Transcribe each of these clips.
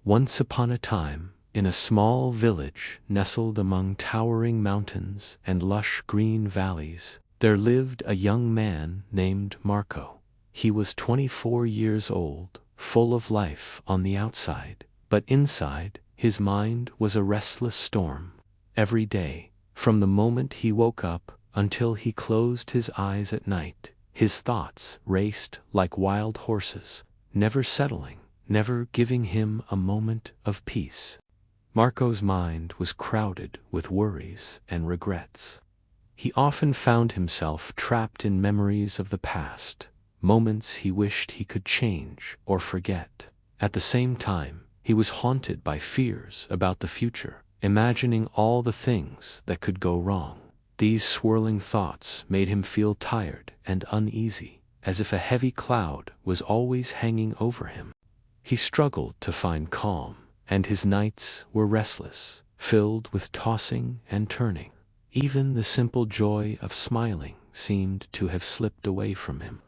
Once upon a time, in a small village nestled among towering mountains and lush green valleys, there lived a young man named Marco. He was 24 years old, full of life on the outside, but inside, his mind was a restless storm. Every day, from the moment he woke up until he closed his eyes at night, his thoughts raced like wild horses, never settling, never giving him a moment of peace. Marco's mind was crowded with worries and regrets. He often found himself trapped in memories of the past, moments he wished he could change or forget. At the same time, he was haunted by fears about the future, imagining all the things that could go wrong. These swirling thoughts made him feel tired and uneasy, as if a heavy cloud was always hanging over him. He struggled to find calm, and his nights were restless, filled with tossing and turning. Even the simple joy of smiling seemed to have slipped away from him.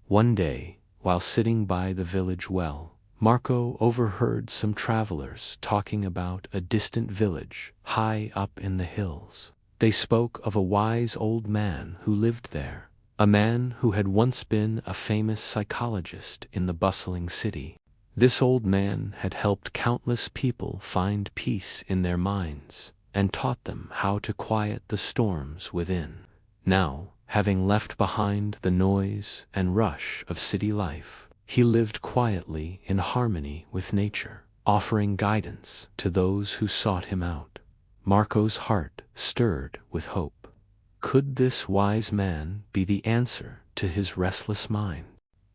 One day, while sitting by the village well, Marco overheard some travelers talking about a distant village high up in the hills. They spoke of a wise old man who lived there, a man who had once been a famous psychologist in the bustling city. This old man had helped countless people find peace in their minds and taught them how to quiet the storms within. Now, having left behind the noise and rush of city life, he lived quietly in harmony with nature, offering guidance to those who sought him out. Marco's heart stirred with hope. Could this wise man be the answer to his restless mind?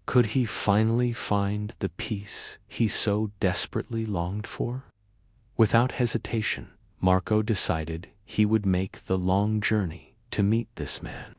Could he finally find the peace he so desperately longed for? Without hesitation, Marco decided he would make the long journey to meet this man.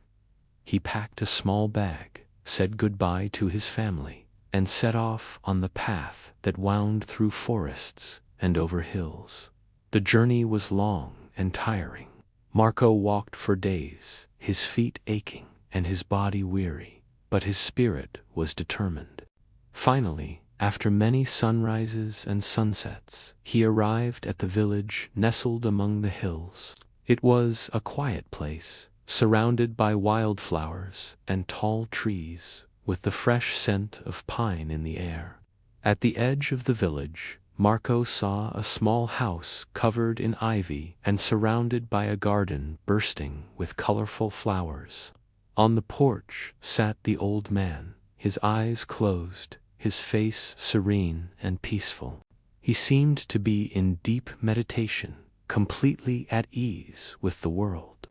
He packed a small bag, said goodbye to his family, and set off on the path that wound through forests and over hills. The journey was long and tiring. Marco walked for days, his feet aching and his body weary, but his spirit was determined. Finally, after many sunrises and sunsets, he arrived at the village nestled among the hills. It was a quiet place, surrounded by wildflowers and tall trees, with the fresh scent of pine in the air. At the edge of the village, Marco saw a small house covered in ivy and surrounded by a garden bursting with colorful flowers. On the porch sat the old man, his eyes closed, his face serene and peaceful. He seemed to be in deep meditation, completely at ease with the world.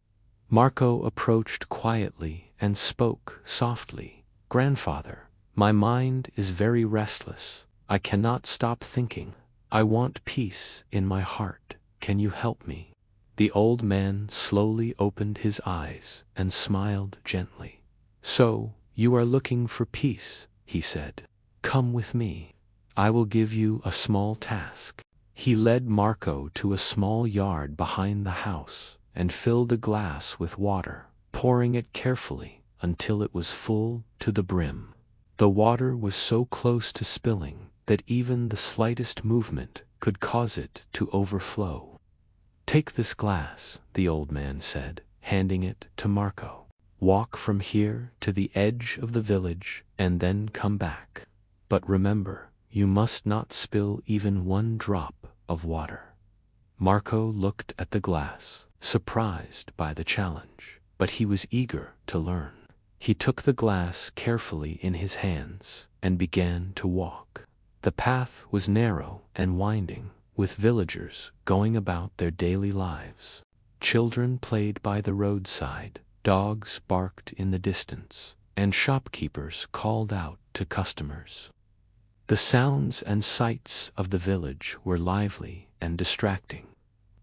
Marco approached quietly and spoke softly. "Grandfather, my mind is very restless. I cannot stop thinking. I want peace in my heart. Can you help me?" The old man slowly opened his eyes and smiled gently. "So, you are looking for peace," he said. "Come with me. I will give you a small task." He led Marco to a small yard behind the house and filled a glass with water, pouring it carefully until it was full to the brim. The water was so close to spilling that even the slightest movement could cause it to overflow. "Take this glass," the old man said, handing it to Marco. "Walk from here to the edge of the village and then come back. But remember, you must not spill even one drop of water." Marco looked at the glass, surprised by the challenge, but he was eager to learn. He took the glass carefully in his hands and began to walk. The path was narrow and winding, with villagers going about their daily lives. Children played by the roadside, dogs barked in the distance, and shopkeepers called out to customers. The sounds and sights of the village were lively and distracting.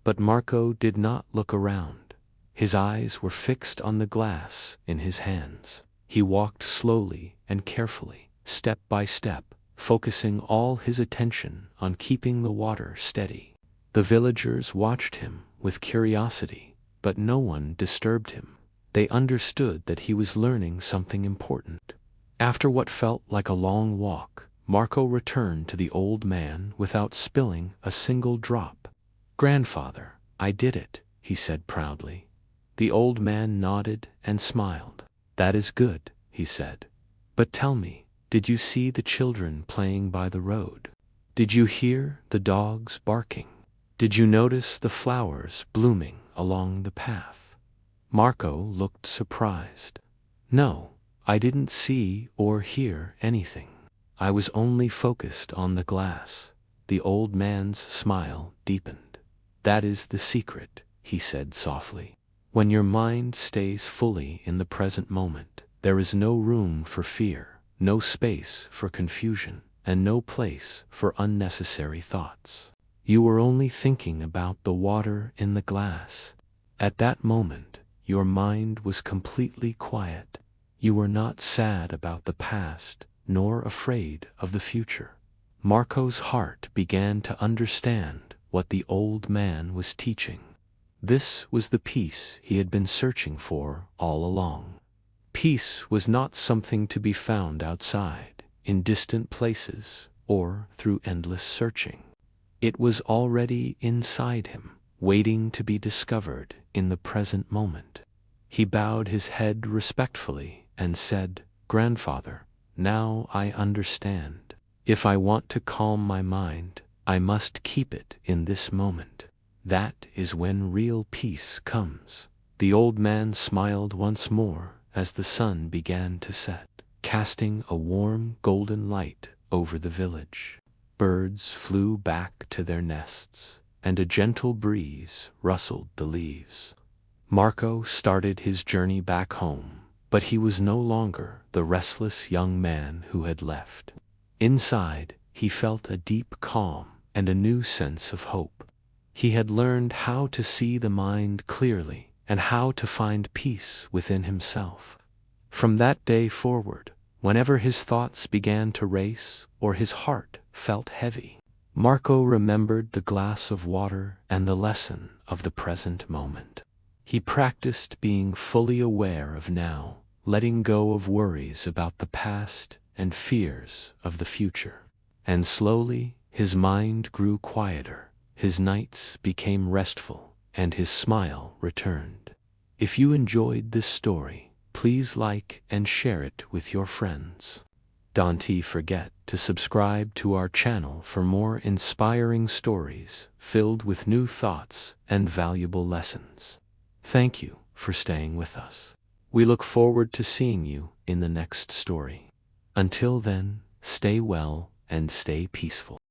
But Marco did not look around. His eyes were fixed on the glass in his hands. He walked slowly and carefully, step by step, focusing all his attention on keeping the water steady. The villagers watched him with curiosity, but no one disturbed him. They understood that he was learning something important. After what felt like a long walk, Marco returned to the old man without spilling a single drop. "Grandfather, I did it," he said proudly. The old man nodded and smiled. "That is good," he said. "But tell me, did you see the children playing by the road? Did you hear the dogs barking? Did you notice the flowers blooming along the path?" Marco looked surprised. "No, I didn't see or hear anything. I was only focused on the glass." The old man's smile deepened. "That is the secret," he said softly. "When your mind stays fully in the present moment, there is no room for fear, no space for confusion, and no place for unnecessary thoughts. You were only thinking about the water in the glass. At that moment, your mind was completely quiet. You were not sad about the past, nor afraid of the future." Marco's heart began to understand what the old man was teaching. This was the peace he had been searching for all along. Peace was not something to be found outside, in distant places, or through endless searching. It was already inside him, waiting to be discovered in the present moment. He bowed his head respectfully and said, "Grandfather, now I understand. If I want to calm my mind, I must keep it in this moment. That is when real peace comes." The old man smiled once more as the sun began to set, casting a warm golden light over the village. Birds flew back to their nests, and a gentle breeze rustled the leaves. Marco started his journey back home, but he was no longer the restless young man who had left. Inside, he felt a deep calm and a new sense of hope. He had learned how to see the mind clearly and how to find peace within himself. From that day forward, whenever his thoughts began to race or his heart felt heavy, Marco remembered the glass of water and the lesson of the present moment. He practiced being fully aware of now, letting go of worries about the past and fears of the future. And slowly, his mind grew quieter, his nights became restful, and his smile returned. If you enjoyed this story, please like and share it with your friends. Don't forget to subscribe to our channel for more inspiring stories filled with new thoughts and valuable lessons. Thank you for staying with us. We look forward to seeing you in the next story. Until then, stay well and stay peaceful.